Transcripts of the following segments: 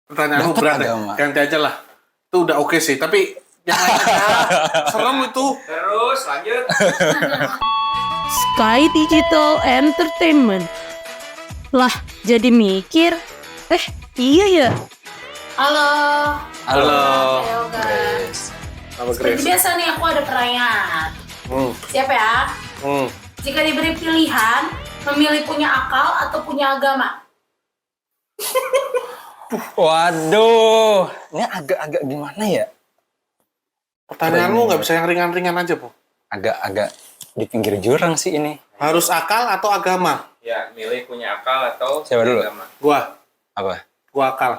Pertanyaanmu Dapat berat agama. ya? Ganti aja lah. Itu udah oke sih, tapi yang lain aja. Serem itu. Terus lanjut. Sky Digital Entertainment. Lah, jadi mikir. Iya ya. Halo. Halo. Ayo guys. Grace. Apa Seperti Grace? biasa nih aku ada pertanyaan. Siap ya? Hmm. Jika diberi pilihan, memilih punya akal atau punya agama? Waduh, ini agak-agak gimana ya? Pertanyaanmu nggak bisa yang ringan-ringan aja, Po. Agak-agak di pinggir jurang sih ini. Harus akal atau agama? Ya, milih punya akal atau Siapa dulu? agama. Gua. Apa? Gua akal.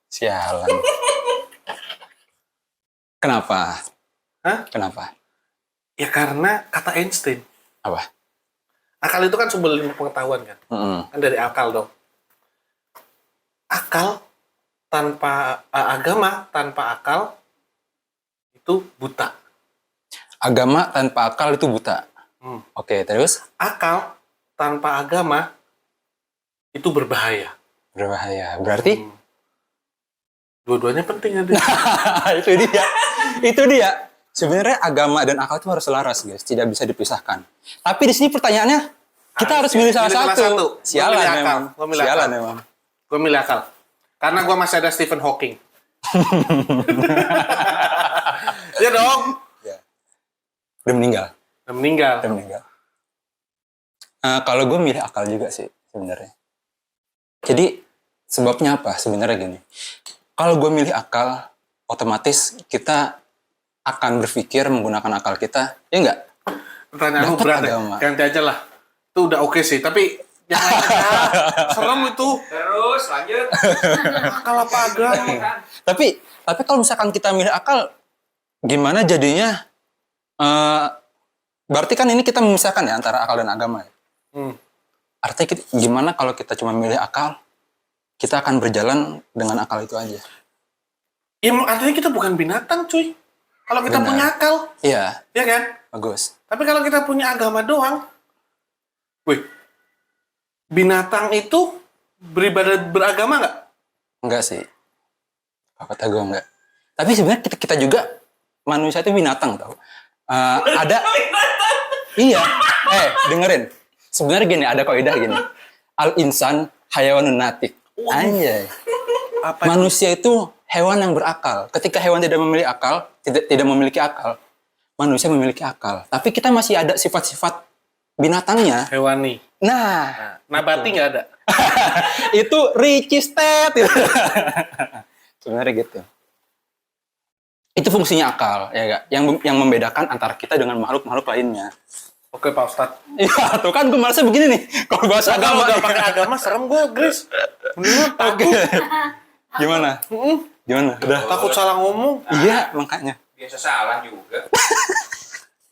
Sialan. Kenapa? Hah? Kenapa? Ya karena kata Einstein. Apa? Akal itu kan sumber ilmu pengetahuan kan? Kan dari akal dong. Akal tanpa agama tanpa akal itu buta. Agama tanpa akal itu buta. Oke, terus? Akal tanpa agama itu berbahaya. Berbahaya. Berarti? Dua-duanya penting ada. Itu dia. Itu dia. Sebenarnya agama dan akal itu harus selaras, guys. Tidak bisa dipisahkan. Tapi di sini pertanyaannya, kita harus milih salah satu. Sialan memang. Sialan memang. Gue milih akal. Karena gue masih ada Stephen Hawking. Iya dong. Ya. Udah meninggal. Udah meninggal. Udah meninggal. Kalau gue milih akal juga sih sebenarnya. Jadi sebabnya apa? Sebenarnya gini. Kalau gue milih akal, otomatis kita akan berpikir menggunakan akal kita, ya enggak? Pertanyaanmu Dapat berat ya? agama. Ganti aja lah. Itu udah oke sih, tapi yang lain aja. Serem itu. Terus lanjut. Akal apa agama? Tapi kalau misalkan kita milih akal, gimana jadinya? Berarti kan ini kita memisahkan ya antara akal dan agama. Ya? Artinya gimana kalau kita cuma milih akal, kita akan berjalan dengan akal itu aja. Ya artinya kita bukan binatang, cuy. Kalau kita Benar. punya akal, Iya, ya kan? bagus. Tapi kalau kita punya agama doang, wih, binatang itu beribadah beragama nggak? Enggak sih. Kalau kata gue enggak. Tapi sebenarnya kita juga manusia itu binatang tau. Ada iya. Dengerin. Sebenarnya gini, ada kaidah gini. Al insan hayawanun natik. Anjay. Apa itu? Manusia itu hewan yang berakal. Ketika hewan tidak memiliki akal, tidak memiliki akal, manusia memiliki akal. Tapi kita masih ada sifat-sifat binatangnya. Hewani. Nah, Nabati nggak ada. itu ricis tet. Sebenarnya gitu. Itu fungsinya akal, ya gak? Yang membedakan antara kita dengan makhluk-makhluk lainnya. Oke, Pak Ustadz. Iya, tuh kan gue merasa begini nih. Kalau bahas Kalau agama, udah pakai agama, serem gue, Grace. Mendingan takut. gimana? Gimana? Udah. Takut salah ngomong. Iya, makanya. Biasa salah juga.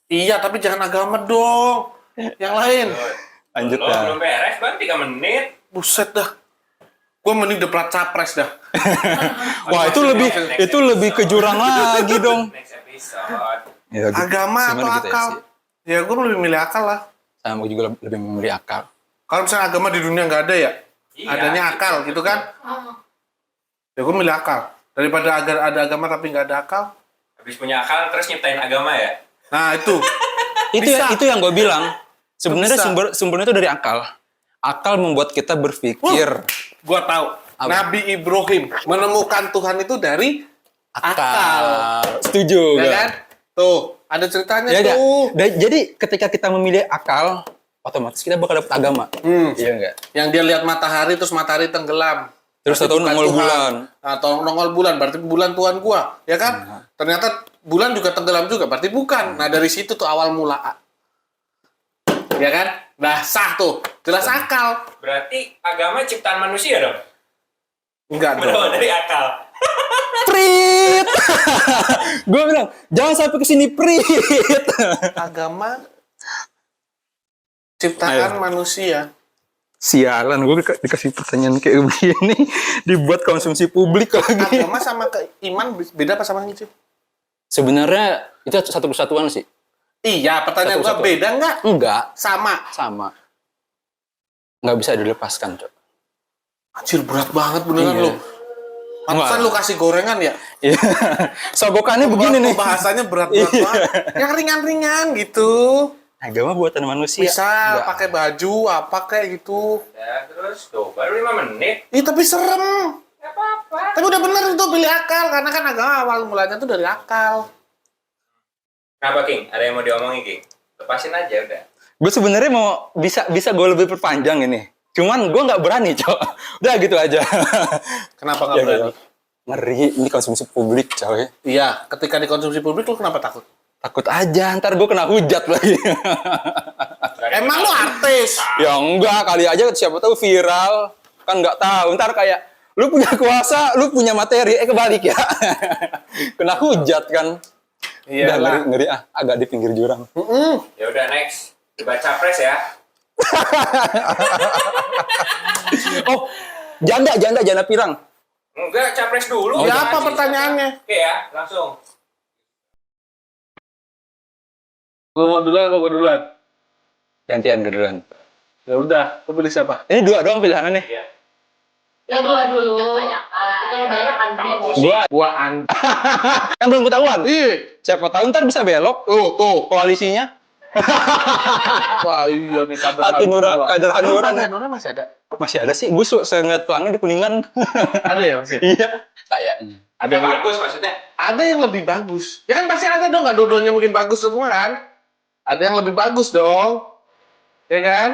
Iya, tapi jangan agama dong. Yang lain. Lanjut Belum, dah. belum beres, Bang. 3 menit. Buset dah. Gue mending deplat capres dah. Wah, itu lebih ke jurang lagi dong. Next episode. Ya, gitu. Agama atau Sebenarnya gitu ya akal? sih. Ya, gue lebih milih akal lah. Sama gue juga lebih memilih akal. Kalau misalnya agama di dunia nggak ada ya, Iya, adanya akal gitu kan? Ya gue milih akal. Daripada ada agama tapi nggak ada akal. Habis punya akal, terus nyiptain agama ya? Nah itu. Bisa. Itu yang gue bilang. Sebenarnya Bisa. sumbernya itu dari akal. Akal membuat kita berpikir. Gue tahu. Apa? Nabi Ibrahim menemukan Tuhan itu dari akal. Setuju. Ya gak? kan? Tuh, ada ceritanya Ya, gak? tuh. Jadi ketika kita memilih akal, otomatis kita bakal dapat agama. Iya enggak? Yang dia lihat matahari terus matahari tenggelam. Terus Berarti tahu bukan nongol Tuhan. bulan. Atau nongol bulan berarti bulan Tuhan gua, ya kan? Ternyata bulan juga tenggelam juga, berarti bukan. Nah, dari situ tuh awal mula. Ya kan? Nah, sah tuh. Jelas akal. Berarti agama ciptaan manusia dong? Enggak dong. Berawal dari akal. Prit. Gue bilang, jangan sampai kesini prit. Agama ciptaan Ayo. manusia. Sialan, gue dikasih pertanyaan kayak begini, dibuat konsumsi publik lagi. Agama sama iman beda apa sama sih? Sebenarnya itu satu kesatuan sih. Iya, pertanyaan gua Satu-satu. beda nggak? Enggak, Sama. nggak bisa dilepaskan, Cok. Anjir, berat banget beneran Iya. lo. Pantesan lu kasih gorengan ya. Iya. Sogokannya begini nih. Bahasanya berat-berat Iya. banget. Yang ringan-ringan gitu. Agama buatan manusia. Misal Nggak. pakai baju apa kayak gitu. Ya, terus tuh baru 5 menit. Ih, tapi serem. Gak apa-apa. Tapi udah bener itu pilih akal karena kan agama awal mulanya tuh dari akal. Kenapa, King? Ada yang mau diomongin, King? Lepasin aja udah. Gue sebenarnya mau bisa gue lebih perpanjang ini. Cuman gue nggak berani, Cok. Udah gitu aja. Kenapa nggak Ya, berani? Ngeri, ini konsumsi publik, coy. Iya, ketika dikonsumsi publik lu kenapa takut? Takut aja, ntar gue kena hujat lagi. Emang lu artis? Ya enggak, kali aja siapa tahu viral. Kan nggak tahu, ntar kayak lu punya kuasa, lu punya materi, kebalik ya. Kena hujat kan. Udah Iyalah. ngeri, agak di pinggir jurang. Ya udah next. Debat capres ya. Oh, janda pirang. Enggak, capres dulu. Ya Jangan apa sih. pertanyaannya? Oke ya, langsung. Lu mau duluan atau gua duluan? Gantian duluan. Ya udah, lu pilih siapa? Ini dua doang pilihannya nih. Iya. Ya gua dulu. Kita kebanyakan Gua kan belum ketahuan. Ih, Siapa tahu ntar bisa belok tuh. koalisinya. Wah, iya nih kadar Kader Hanura. Hanura masih ada. Masih ada sih, gue saya ngeliat pelangnya di Kuningan. Ada ya masih? Iya. Kayaknya. Ada yang Bagus maksudnya. ada yang lebih bagus. Ya kan pasti ada dong, nggak dua-duanya mungkin bagus semua kan? Ada yang lebih bagus dong. Ya kan?